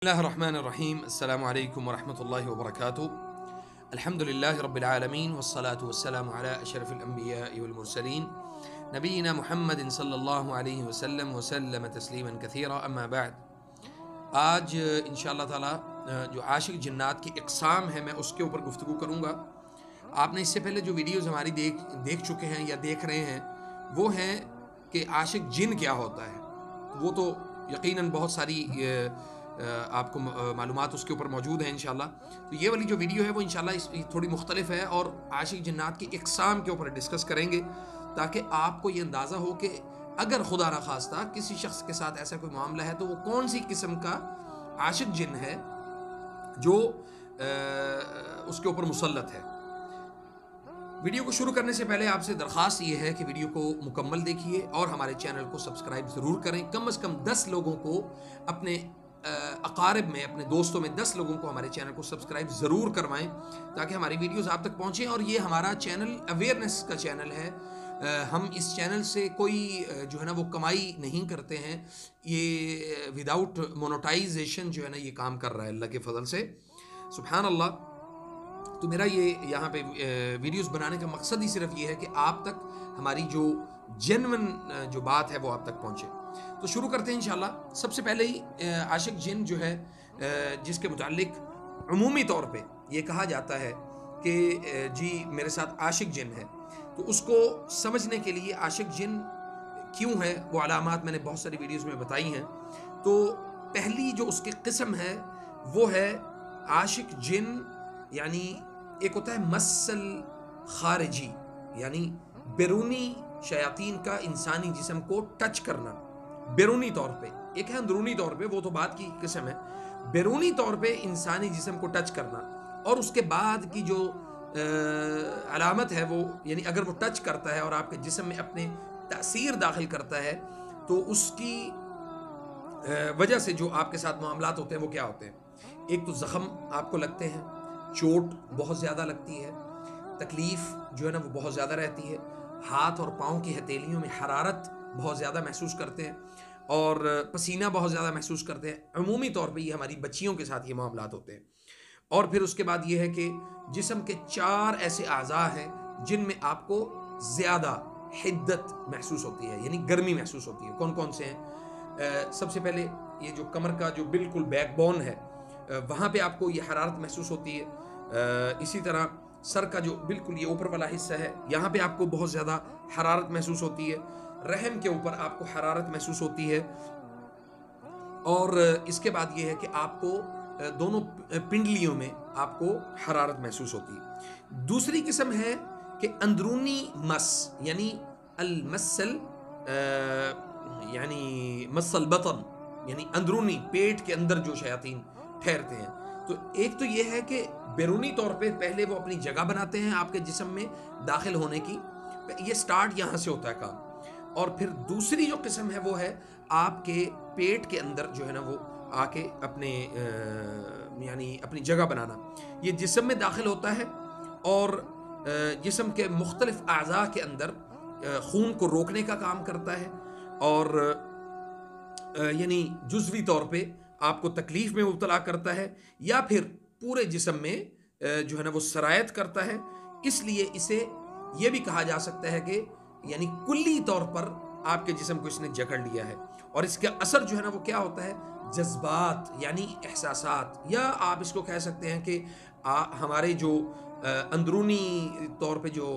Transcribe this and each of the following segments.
Bismillahirrahmanirrahim. Assalamu alaikum wa rahmatullahi wa barakatuh. Alhamdulillahi rabbil alameen wassalatu wassalamu ala ashrafil anbiya'i wal mursalin nabiyyina Muhammadin sallallahu alayhi wa sallam wa sallama tasliman kathira. Amma ba'd. آج انشاءاللہ تعالیٰ جو عاشق جنات کی اقسام ہے میں اس کے اوپر گفتگو کروں گا. آپ نے اس سے پہلے جو ویڈیوز ہماری دیکھ چکے ہیں یا دیکھ رہے ہیں وہ ہیں کہ عاشق جن کیا ہوتا ہے. وہ تو یقیناً بہت ساری آپ کو معلومات اس کے اوپر موجود ہیں انشاءاللہ. تو یہ والی جو ویڈیو ہے وہ انشاءاللہ تھوڑی مختلف ہے اور عاشق جنات کی اقسام کے اوپر ڈسکس کریں گے تاکہ آپ کو یہ اندازہ ہو کہ اگر خدا نخواستہ کسی شخص کے ساتھ ایسا کوئی معاملہ ہے تو وہ کون سی قسم کا عاشق جن ہے جو اس کے اوپر مسلط ہے. ویڈیو کو شروع کرنے سے پہلے آپ سے درخواست یہ ہے کہ ویڈیو کو مکمل دیکھیے اور ہمارے چینل کو سبسکرائب ضرور کریں. کم از کم 10 لوگوں کو اپنے اقارب میں اپنے دوستوں میں 10 لوگوں کو ہمارے چینل کو سبسکرائب ضرور کروائیں تاکہ ہماری ویڈیوز آپ تک پہنچیں. اور یہ ہمارا چینل اویئرنیس کا چینل ہے. ہم اس چینل سے کوئی جو ہے نا وہ کمائی نہیں کرتے ہیں. یہ وداؤٹ مونوٹائزیشن جو ہے نا یہ کام کر رہا ہے اللہ کے فضل سے. سبحان اللہ. تو میرا یہ یہاں پہ ویڈیوز بنانے کا مقصد ہی صرف یہ ہے کہ آپ تک ہماری جو جینون جو بات ہے وہ آپ تک پہنچے. تو شروع کرتے ہیں انشاءاللہ. سب سے پہلے ہی عاشق جن جو ہے جس کے متعلق عمومی طور پہ یہ کہا جاتا ہے کہ جی میرے ساتھ عاشق جن ہے, تو اس کو سمجھنے کے لیے عاشق جن کیوں ہے وہ علامات میں نے بہت ساری ویڈیوز میں بتائی ہیں. تو پہلی جو اس کی قسم ہے وہ ہے عاشق جن, یعنی ایک ہوتا ہے مسل خارجی, یعنی بیرونی شیاطین کا انسانی جسم کو ٹچ کرنا بیرونی طور پہ. ایک ہے اندرونی طور پہ, وہ تو بات کی قسم ہے. بیرونی طور پہ انسانی جسم کو ٹچ کرنا اور اس کے بعد کی جو علامت ہے وہ, یعنی اگر وہ ٹچ کرتا ہے اور آپ کے جسم میں اپنے تاثیر داخل کرتا ہے تو اس کی وجہ سے جو آپ کے ساتھ معاملات ہوتے ہیں وہ کیا ہوتے ہیں. ایک تو زخم آپ کو لگتے ہیں, چوٹ بہت زیادہ لگتی ہے, تکلیف جو ہے نا وہ بہت زیادہ رہتی ہے, ہاتھ اور پاؤں کی ہتھیلیوں میں حرارت بہت زیادہ محسوس کرتے ہیں اور پسینہ بہت زیادہ محسوس کرتے ہیں. عمومی طور پہ یہ ہماری بچیوں کے ساتھ یہ معاملات ہوتے ہیں. اور پھر اس کے بعد یہ ہے کہ جسم کے 4 ایسے اعضاء ہیں جن میں آپ کو زیادہ حدت محسوس ہوتی ہے, یعنی گرمی محسوس ہوتی ہے. کون کون سے ہیں؟ سب سے پہلے یہ جو کمر کا جو بالکل بیک بون ہے وہاں پہ آپ کو یہ حرارت محسوس ہوتی ہے. اسی طرح سر کا جو بالکل یہ اوپر والا حصہ ہے یہاں پہ آپ کو بہت زیادہ حرارت محسوس ہوتی ہے. رحم کے اوپر آپ کو حرارت محسوس ہوتی ہے. اور اس کے بعد یہ ہے کہ آپ کو دونوں پنڈلیوں میں آپ کو حرارت محسوس ہوتی ہے. دوسری قسم ہے کہ اندرونی مس, یعنی المسل یعنی مس البطن, یعنی اندرونی پیٹ کے اندر جو شیاطین ٹھہرتے ہیں. تو ایک تو یہ ہے کہ بیرونی طور پہ پہلے وہ اپنی جگہ بناتے ہیں آپ کے جسم میں داخل ہونے کی, یہ سٹارٹ یہاں سے ہوتا ہے کام. اور پھر دوسری جو قسم ہے وہ ہے آپ کے پیٹ کے اندر جو ہے نا وہ آ کے اپنے یعنی اپنی جگہ بنانا. یہ جسم میں داخل ہوتا ہے اور جسم کے مختلف اعضاء کے اندر خون کو روکنے کا کام کرتا ہے اور یعنی جزوی طور پہ آپ کو تکلیف میں مبتلا کرتا ہے یا پھر پورے جسم میں جو ہے نا وہ سرایت کرتا ہے. اس لیے اسے یہ بھی کہا جا سکتا ہے کہ یعنی کلی طور پر آپ کے جسم کو اس نے جکڑ لیا ہے. اور اس کا اثر جو ہے نا وہ کیا ہوتا ہے, جذبات یعنی احساسات, یا آپ اس کو کہہ سکتے ہیں کہ ہمارے جو اندرونی طور پہ جو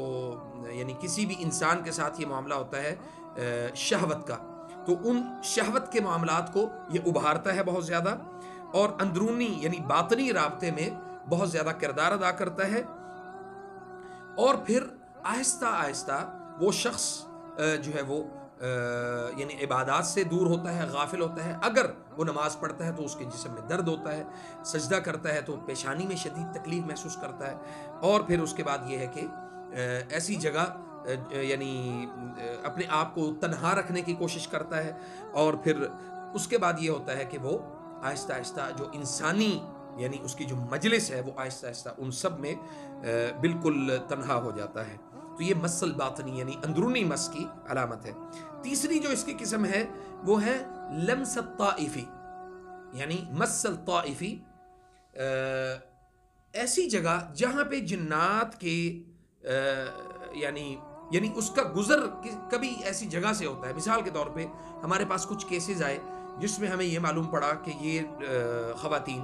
یعنی کسی بھی انسان کے ساتھ یہ معاملہ ہوتا ہے شہوت کا, تو ان شہوت کے معاملات کو یہ ابھارتا ہے بہت زیادہ اور اندرونی یعنی باطنی رابطے میں بہت زیادہ کردار ادا کرتا ہے. اور پھر آہستہ آہستہ وہ شخص جو ہے وہ یعنی عبادات سے دور ہوتا ہے, غافل ہوتا ہے. اگر وہ نماز پڑھتا ہے تو اس کے جسم میں درد ہوتا ہے, سجدہ کرتا ہے تو پیشانی میں شدید تکلیف محسوس کرتا ہے. اور پھر اس کے بعد یہ ہے کہ ایسی جگہ یعنی اپنے آپ کو تنہا رکھنے کی کوشش کرتا ہے. اور پھر اس کے بعد یہ ہوتا ہے کہ وہ آہستہ آہستہ جو انسانی یعنی اس کی جو مجلس ہے وہ آہستہ آہستہ ان سب میں بالکل تنہا ہو جاتا ہے. تو یہ مسل باطنی یعنی اندرونی مس کی علامت ہے. تیسری جو اس کی قسم ہے وہ ہے لمس الطائفی. یعنی مس الطائفی ایسی جگہ جہاں پہ جنات کے یعنی اس کا گزر کبھی ایسی جگہ سے ہوتا ہے. مثال کے طور پہ ہمارے پاس کچھ کیسز آئے جس میں ہمیں یہ معلوم پڑا کہ یہ خواتین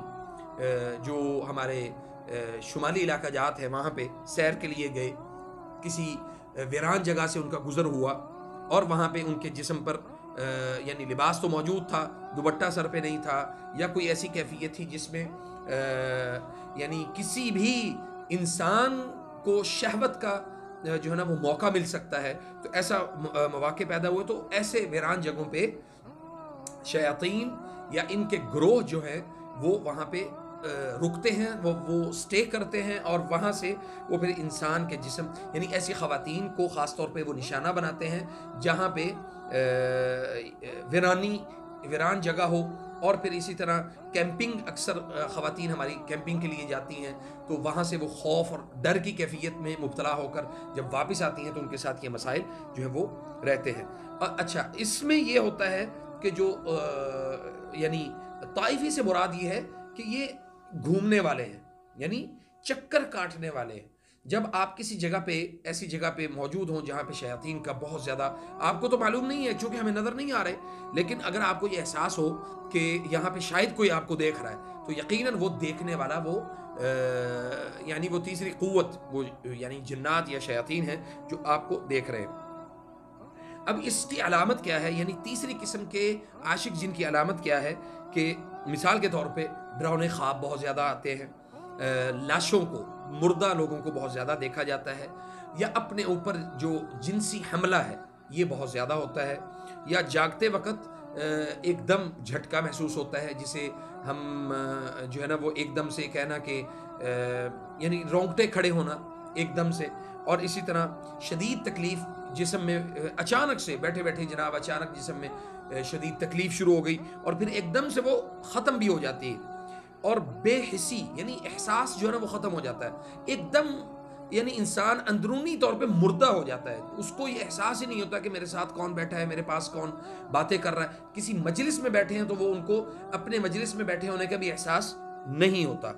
جو ہمارے شمالی علاقہ جات ہے وہاں پہ سیر کے لیے گئے, کسی ویران جگہ سے ان کا گزر ہوا اور وہاں پہ ان کے جسم پر یعنی لباس تو موجود تھا, دوپٹہ سر پہ نہیں تھا, یا کوئی ایسی کیفیت تھی جس میں یعنی کسی بھی انسان کو شہوت کا جو ہے نا وہ موقع مل سکتا ہے. تو ایسا مواقع پیدا ہوئے تو ایسے ویران جگہوں پہ شیاطین یا ان کے گروہ جو ہے وہ وہاں پہ رکتے ہیں, وہ سٹے کرتے ہیں, اور وہاں سے وہ پھر انسان کے جسم یعنی ایسی خواتین کو خاص طور پہ وہ نشانہ بناتے ہیں جہاں پہ ویران جگہ ہو. اور پھر اسی طرح کیمپنگ, اکثر خواتین ہماری کیمپنگ کے لیے جاتی ہیں تو وہاں سے وہ خوف اور ڈر کی کیفیت میں مبتلا ہو کر جب واپس آتی ہیں تو ان کے ساتھ یہ مسائل جو ہے وہ رہتے ہیں. اچھا, اس میں یہ ہوتا ہے کہ جو یعنی طائفی سے مراد یہ ہے کہ یہ گھومنے والے ہیں, یعنی چکر کاٹنے والے ہیں. جب آپ کسی جگہ پہ ایسی جگہ پہ موجود ہوں جہاں پہ شیاطین کا بہت زیادہ, آپ کو تو معلوم نہیں ہے چونکہ ہمیں نظر نہیں آ رہے, لیکن اگر آپ کو یہ احساس ہو کہ یہاں پہ شاید کوئی آپ کو دیکھ رہا ہے تو یقیناً وہ دیکھنے والا وہ یعنی وہ تیسری قوت, وہ یعنی جنات یا شیاطین ہیں جو آپ کو دیکھ رہے ہیں. اب اس کی علامت کیا ہے, یعنی تیسری قسم کے عاشق جن کی علامت کیا ہے کہ مثال کے طور پہ ڈراؤنے خواب بہت زیادہ آتے ہیں, لاشوں کو, مردہ لوگوں کو بہت زیادہ دیکھا جاتا ہے, یا اپنے اوپر جو جنسی حملہ ہے یہ بہت زیادہ ہوتا ہے, یا جاگتے وقت ایک دم جھٹکا محسوس ہوتا ہے جسے ہم جو ہے نا وہ ایک دم سے کہنا کہ یعنی رونگٹے کھڑے ہونا ایک دم سے, اور اسی طرح شدید تکلیف جسم میں, اچانک سے بیٹھے بیٹھے جناب اچانک جسم میں شدید تکلیف شروع ہو گئی اور پھر ایک دم سے وہ ختم بھی ہو جاتی ہے, اور بے حسی یعنی احساس جو ہے نا وہ ختم ہو جاتا ہے ایک دم, یعنی انسان اندرونی طور پہ مردہ ہو جاتا ہے, اس کو یہ احساس ہی نہیں ہوتا کہ میرے ساتھ کون بیٹھا ہے, میرے پاس کون باتیں کر رہا ہے. کسی مجلس میں بیٹھے ہیں تو وہ ان کو اپنے مجلس میں بیٹھے ہونے کا بھی احساس نہیں ہوتا.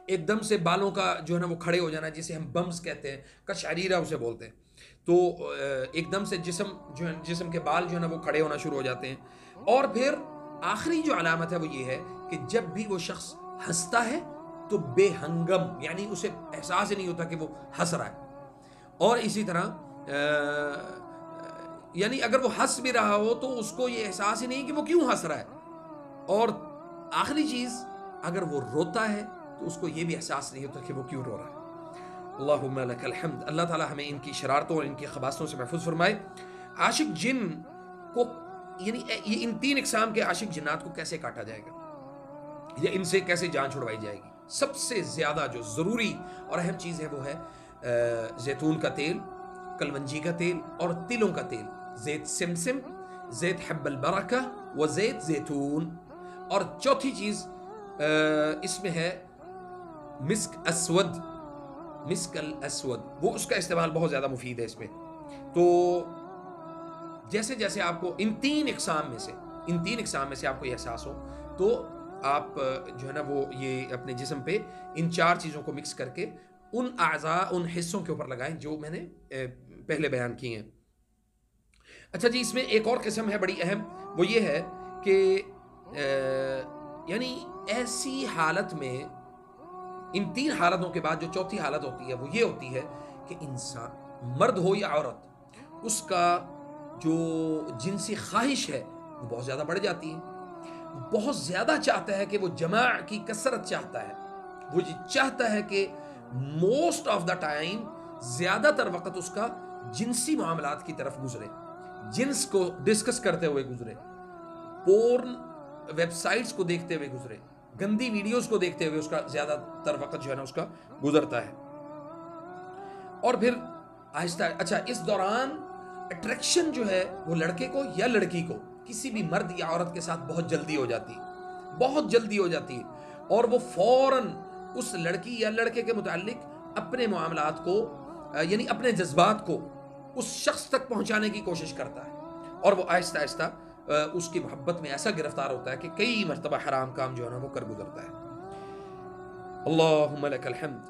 ایک دم سے بالوں کا جو ہے نا وہ کھڑے ہو جانا جسے ہم بمز کہتے ہیں, قشعریرہ اسے بولتے ہیں, تو ایک دم سے جسم کے بال جو ہے نا وہ کھڑے ہونا شروع ہو جاتے ہیں. اور پھر آخری جو علامت ہے وہ یہ ہے کہ جب بھی وہ شخص ہنستا ہے تو بے ہنگم, یعنی اسے احساس ہی نہیں ہوتا کہ وہ ہنس رہا ہے. اور اسی طرح یعنی اگر وہ ہنس بھی رہا ہو تو اس کو یہ احساس ہی نہیں کہ وہ کیوں ہنس رہا ہے. اور آخری چیز, اگر وہ روتا ہے تو اس کو یہ بھی احساس نہیں ہوتا کہ وہ کیوں رو رہا ہے. اللہم لک الحمد. اللہ تعالی ہمیں ان کی شرارتوں اور ان کی خباثتوں سے محفوظ فرمائے. عاشق جن کو یعنی یہ ان تین اقسام کے عاشق جنات کو کیسے کاٹا جائے گا یا ان سے کیسے جان چھڑوائی جائے گی؟ سب سے زیادہ جو ضروری اور اہم چیز ہے وہ ہے زیتون کا تیل, کلونجی کا تیل اور تلوں کا تیل, زیت سمسم, زیت حب البرکہ و زیت زیتون. اور چوتھی چیز اس میں ہے مسک اسود, مسک الاسود, وہ اس کا استعمال بہت زیادہ مفید ہے اس میں. تو جیسے جیسے آپ کو ان تین اقسام میں سے آپ کو یہ احساس ہو تو آپ جو ہے نا وہ یہ اپنے جسم پہ ان چار چیزوں کو مکس کر کے ان اعضاء, ان حصوں کے اوپر لگائیں جو میں نے پہلے بیان کی ہیں. اچھا جی, اس میں ایک اور قسم ہے بڑی اہم, وہ یہ ہے کہ یعنی ایسی حالت میں, ان تین حالتوں کے بعد جو چوتھی حالت ہوتی ہے وہ یہ ہوتی ہے کہ انسان مرد ہو یا عورت, اس کا جو جنسی خواہش ہے وہ بہت زیادہ بڑھ جاتی ہے, بہت زیادہ چاہتا ہے کہ وہ جماع کی کثرت چاہتا ہے, وہ چاہتا ہے کہ موسٹ آف دا ٹائم, زیادہ تر وقت اس کا جنسی معاملات کی طرف گزرے, جنس کو ڈسکس کرتے ہوئے گزرے, پورن ویب سائٹس کو دیکھتے ہوئے گزرے, گندی ویڈیوز کو دیکھتے ہوئے اس کا زیادہ تر وقت جو ہے نا اس کا گزرتا ہے. اور پھر آہستہ, اچھا اس دوران اٹریکشن جو ہے وہ لڑکے کو یا لڑکی کو کسی بھی مرد یا عورت کے ساتھ بہت جلدی ہو جاتی ہے, اور وہ فوراً اس لڑکی یا لڑکے کے متعلق اپنے معاملات کو یعنی اپنے جذبات کو اس شخص تک پہنچانے کی کوشش کرتا ہے, اور وہ آہستہ آہستہ اس کی محبت میں ایسا گرفتار ہوتا ہے کہ کئی مرتبہ حرام کام جو ہے نا وہ کر گزرتا ہے. اللہم لک الحمد.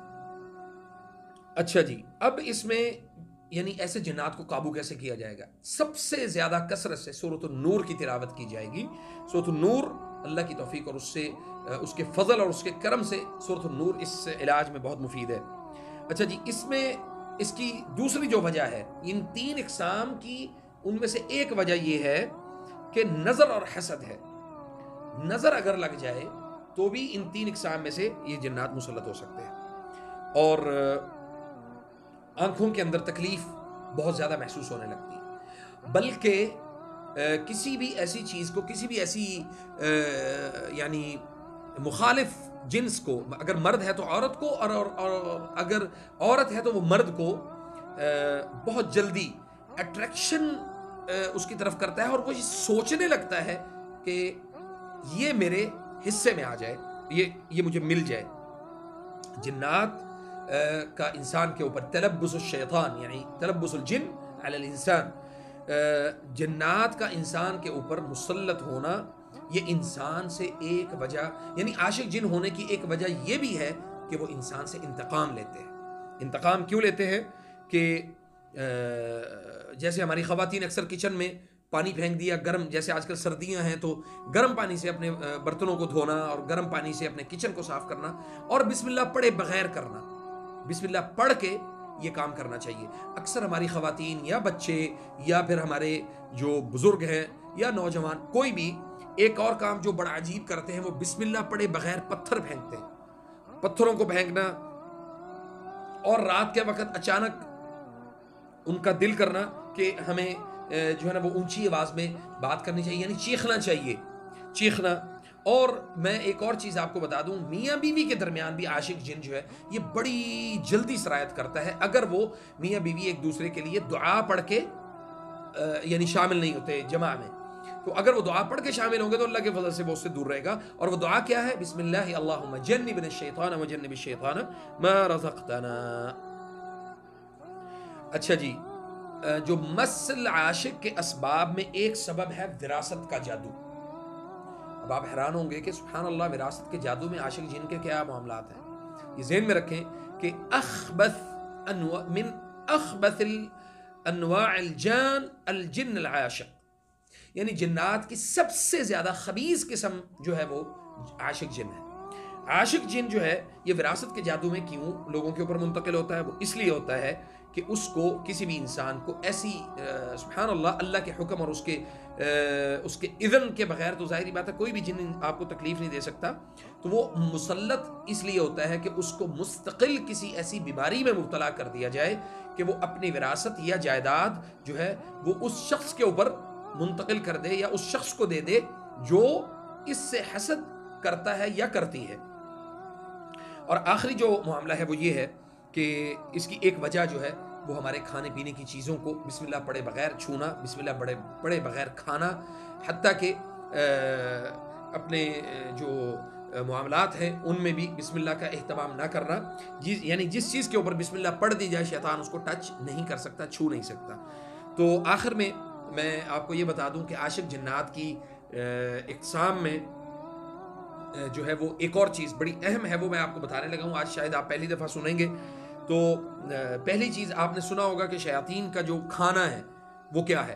اچھا جی، اب اس میں یعنی ایسے جنات کو قابو کیسے کیا جائے گا؟ سب سے زیادہ کثرت سے سورۃ النور کی تلاوت کی جائے گی. سورۃ النور اللہ کی توفیق اور اس کے فضل اور اس کے کرم سے سورۃ النور اس علاج میں بہت مفید ہے. اچھا جی، اس میں اس کی دوسری جو وجہ ہے، ان 3 اقسام کی ان میں سے ایک وجہ یہ ہے کہ نظر اور حسد ہے. نظر اگر لگ جائے تو بھی ان 3 اقسام میں سے یہ جنات مسلط ہو سکتے ہیں. اور آنکھوں کے اندر تکلیف بہت زیادہ محسوس ہونے لگتی ہے، بلکہ کسی بھی ایسی چیز کو، کسی بھی ایسی یعنی مخالف جنس کو، اگر مرد ہے تو عورت کو، اور اگر عورت ہے تو وہ مرد کو بہت جلدی اٹریکشن اس کی طرف کرتا ہے، اور وہ یہ سوچنے لگتا ہے کہ یہ میرے حصے میں آ جائے، یہ مجھے مل جائے. جنات کا انسان کے اوپر تلبس الشیطان یعنی تلبس الجن علی الانسان، جنات کا انسان کے اوپر مسلط ہونا، یہ انسان سے ایک وجہ، یعنی عاشق جن ہونے کی ایک وجہ یہ بھی ہے کہ وہ انسان سے انتقام لیتے ہیں. انتقام کیوں لیتے ہیں؟ کہ جیسے ہماری خواتین اکثر کچن میں پانی پھینک دیا گرم، جیسے آج کل سردیاں ہیں تو گرم پانی سے اپنے برتنوں کو دھونا اور گرم پانی سے اپنے کچن کو صاف کرنا، اور بسم اللہ پڑھے بغیر کرنا. بسم اللہ پڑھ کے یہ کام کرنا چاہیے. اکثر ہماری خواتین یا بچے یا پھر ہمارے جو بزرگ ہیں یا نوجوان، کوئی بھی ایک اور کام جو بڑا عجیب کرتے ہیں، وہ بسم اللہ پڑھے بغیر پتھر پھینکتے ہیں. پتھروں کو پھینکنا، اور رات کے وقت اچانک ان کا دل کرنا کہ ہمیں جو ہے نا وہ اونچی آواز میں بات کرنی چاہیے، یعنی چیخنا چاہیے، چیخنا. اور میں ایک اور چیز آپ کو بتا دوں، میاں بیوی کے درمیان بھی عاشق جن جو ہے یہ بڑی جلدی سرایت کرتا ہے اگر وہ میاں بیوی ایک دوسرے کے لیے دعا پڑھ کے یعنی شامل نہیں ہوتے جماع میں. تو اگر وہ دعا پڑھ کے شامل ہوں گے تو اللہ کے فضل سے وہ اس سے دور رہے گا. اور وہ دعا کیا ہے؟ بسم اللہ اللہم جنبنا الشیطان وجنب الشیطان ما رزقتنا. اچھا جی، جو مس العاشق کے اسباب میں ایک سبب ہے وراثت کا جادو. اب آپ حیران ہوں گے کہ سبحان اللہ، وراثت کے جادو میں عاشق جن کے کیا معاملات ہیں. یہ ذہن میں رکھیں کہ من اخبث انواع الجان الجن العاشق، یعنی جنات کی سب سے زیادہ خبیث قسم جو ہے وہ عاشق جن ہے. عاشق جن جو ہے یہ وراثت کے جادو میں کیوں لوگوں کے اوپر منتقل ہوتا ہے؟ وہ اس لیے ہوتا ہے کہ اس کو، کسی بھی انسان کو ایسی سبحان اللہ، اللہ کے حکم اور اس کے اذن کے بغیر تو ظاہری بات ہے کوئی بھی جن آپ کو تکلیف نہیں دے سکتا. تو وہ مسلط اس لیے ہوتا ہے کہ اس کو مستقل کسی ایسی بیماری میں مبتلا کر دیا جائے کہ وہ اپنی وراثت یا جائیداد جو ہے وہ اس شخص کے اوپر منتقل کر دے، یا اس شخص کو دے دے جو اس سے حسد کرتا ہے یا کرتی ہے. اور آخری جو معاملہ ہے وہ یہ ہے کہ اس کی ایک وجہ جو ہے وہ ہمارے کھانے پینے کی چیزوں کو بسم اللہ پڑھے بغیر چھونا، بسم اللہ پڑھے بغیر کھانا، حتیٰ کہ اپنے جو معاملات ہیں ان میں بھی بسم اللہ کا اہتمام نہ کرنا. یعنی جس چیز کے اوپر بسم اللہ پڑھ دی جائے شیطان اس کو ٹچ نہیں کر سکتا، چھو نہیں سکتا. تو آخر میں آپ کو یہ بتا دوں کہ عاشق جنات کی اقسام میں جو ہے وہ ایک اور چیز بڑی اہم ہے، وہ میں آپ کو بتانے لگا ہوں. آج شاید آپ پہلی دفعہ سنیں گے. تو پہلی چیز آپ نے سنا ہوگا کہ شیاطین کا جو کھانا ہے وہ کیا ہے؟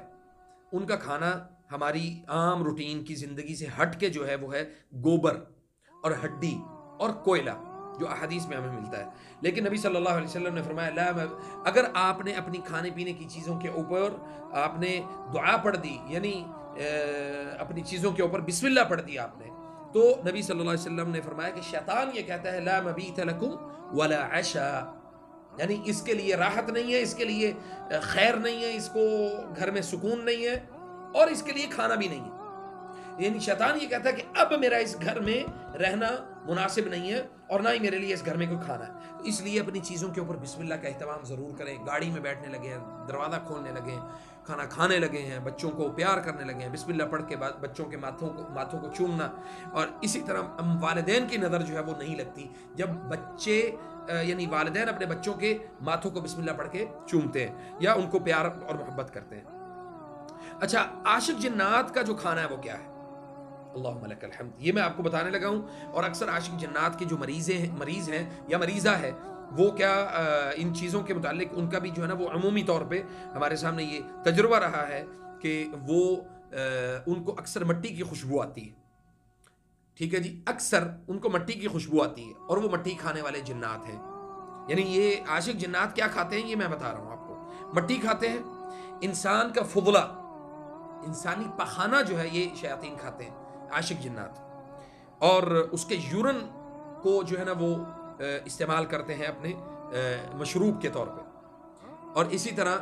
ان کا کھانا ہماری عام روٹین کی زندگی سے ہٹ کے جو ہے وہ ہے گوبر اور ہڈی اور کوئلہ، جو احادیث میں ہمیں ملتا ہے. لیکن نبی صلی اللہ علیہ وسلم نے فرمایا اگر آپ نے اپنی کھانے پینے کی چیزوں کے اوپر آپ نے دعا پڑھ دی، یعنی اپنی چیزوں کے اوپر بسم اللہ پڑھ دی آپ نے، تو نبی صلی اللہ علیہ وسلم نے فرمایا کہ شیطان یہ کہتا ہے لا مبیت لکم ولا عشاء، یعنی اس کے لیے راحت نہیں ہے، اس کے لیے خیر نہیں ہے، اس کو گھر میں سکون نہیں ہے، اور اس کے لیے کھانا بھی نہیں ہے. یعنی شیطان یہ کہتا ہے کہ اب میرا اس گھر میں رہنا مناسب نہیں ہے، اور نہ ہی میرے لیے اس گھر میں کوئی کھانا ہے. تو اس لیے اپنی چیزوں کے اوپر بسم اللہ کا اہتمام ضرور کریں. گاڑی میں بیٹھنے لگے ہیں، دروازہ کھولنے لگے ہیں، کھانا کھانے لگے ہیں، بچوں کو پیار کرنے لگے ہیں، بسم اللہ پڑھ کے بعد بچوں کے ماتھوں کو چومنا. اور اسی طرح والدین کی نظر جو ہے وہ نہیں لگتی جب بچے یعنی والدین اپنے بچوں کے ماتھوں کو بسم اللہ پڑھ کے چومتے ہیں یا ان کو پیار اور محبت کرتے ہیں. اچھا، عاشق جنات کا جو کھانا ہے وہ کیا ہے؟ اللہم لک الحمد، یہ میں آپ کو بتانے لگا ہوں. اور اکثر عاشق جنات کے جو مریض ہیں یا مریضہ ہے، وہ کیا ان چیزوں کے متعلق ان کا بھی جو ہے نا وہ عمومی طور پہ ہمارے سامنے یہ تجربہ رہا ہے کہ وہ ان کو اکثر مٹی کی خوشبو آتی ہے. ٹھیک ہے جی، اکثر ان کو مٹی کی خوشبو آتی ہے اور وہ مٹی کھانے والے جنات ہیں. یعنی یہ عاشق جنات کیا کھاتے ہیں یہ میں بتا رہا ہوں آپ کو. مٹی کھاتے ہیں، انسان کا فضلہ، انسانی پخانہ جو ہے یہ شیاطین کھاتے ہیں عاشق جنات، اور اس کے یورن کو جو ہے نا وہ استعمال کرتے ہیں اپنے مشروب کے طور پہ. اور اسی طرح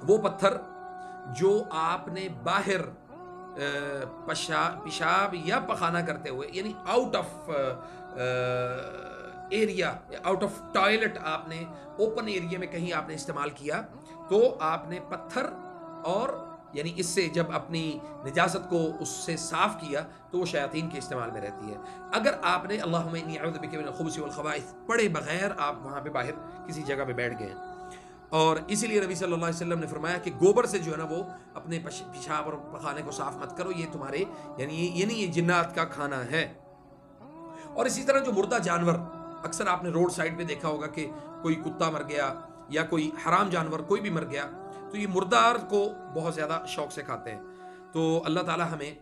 وہ پتھر جو آپ نے باہر پیشاب یا پخانہ کرتے ہوئے، یعنی out of area, out of toilet, آپ نے اوپن ایریا میں کہیں آپ نے استعمال کیا، تو آپ نے پتھر اور یعنی اس سے جب اپنی نجاست کو اس سے صاف کیا تو وہ شیاطین کے استعمال میں رہتی ہے. اگر آپ نے اللہم انی اعوذ بک من الخبث والخبائث پڑھے بغیر آپ وہاں پہ باہر کسی جگہ پہ بیٹھ گئے ہیں، اور اسی لیے نبی صلی اللہ علیہ وسلم نے فرمایا کہ گوبر سے جو ہے نا وہ اپنے پیشاب اور پخانے کو صاف مت کرو، یہ تمہارے یعنی یہ جنات کا کھانا ہے. اور اسی طرح جو مردہ جانور، اکثر آپ نے روڈ سائڈ پہ دیکھا ہوگا کہ کوئی کتا مر گیا یا کوئی حرام جانور کوئی بھی مر گیا، تو یہ مردار کو بہت زیادہ شوق سے کھاتے ہیں. تو اللہ تعالی ہمیں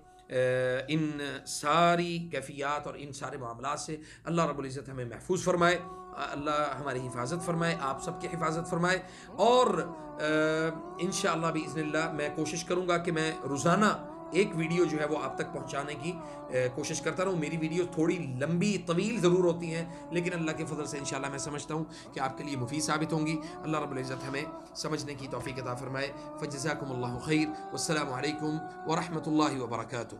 ان ساری کیفیات اور ان سارے معاملات سے اللہ رب العزت ہمیں محفوظ فرمائے، اللہ ہماری حفاظت فرمائے، آپ سب کی حفاظت فرمائے. اور انشاءاللہ باذن اللہ میں کوشش کروں گا کہ میں روزانہ ایک ویڈیو جو ہے وہ آپ تک پہنچانے کی کوشش کرتا رہوں. میری ویڈیو تھوڑی لمبی طویل ضرور ہوتی ہیں، لیکن اللہ کے فضل سے انشاءاللہ میں سمجھتا ہوں کہ آپ کے لیے مفید ثابت ہوں گی. اللہ رب العزت ہمیں سمجھنے کی توفیق عطا فرمائے. فجزاکم اللہ خیر، والسلام علیکم ورحمۃ اللہ وبرکاتہ.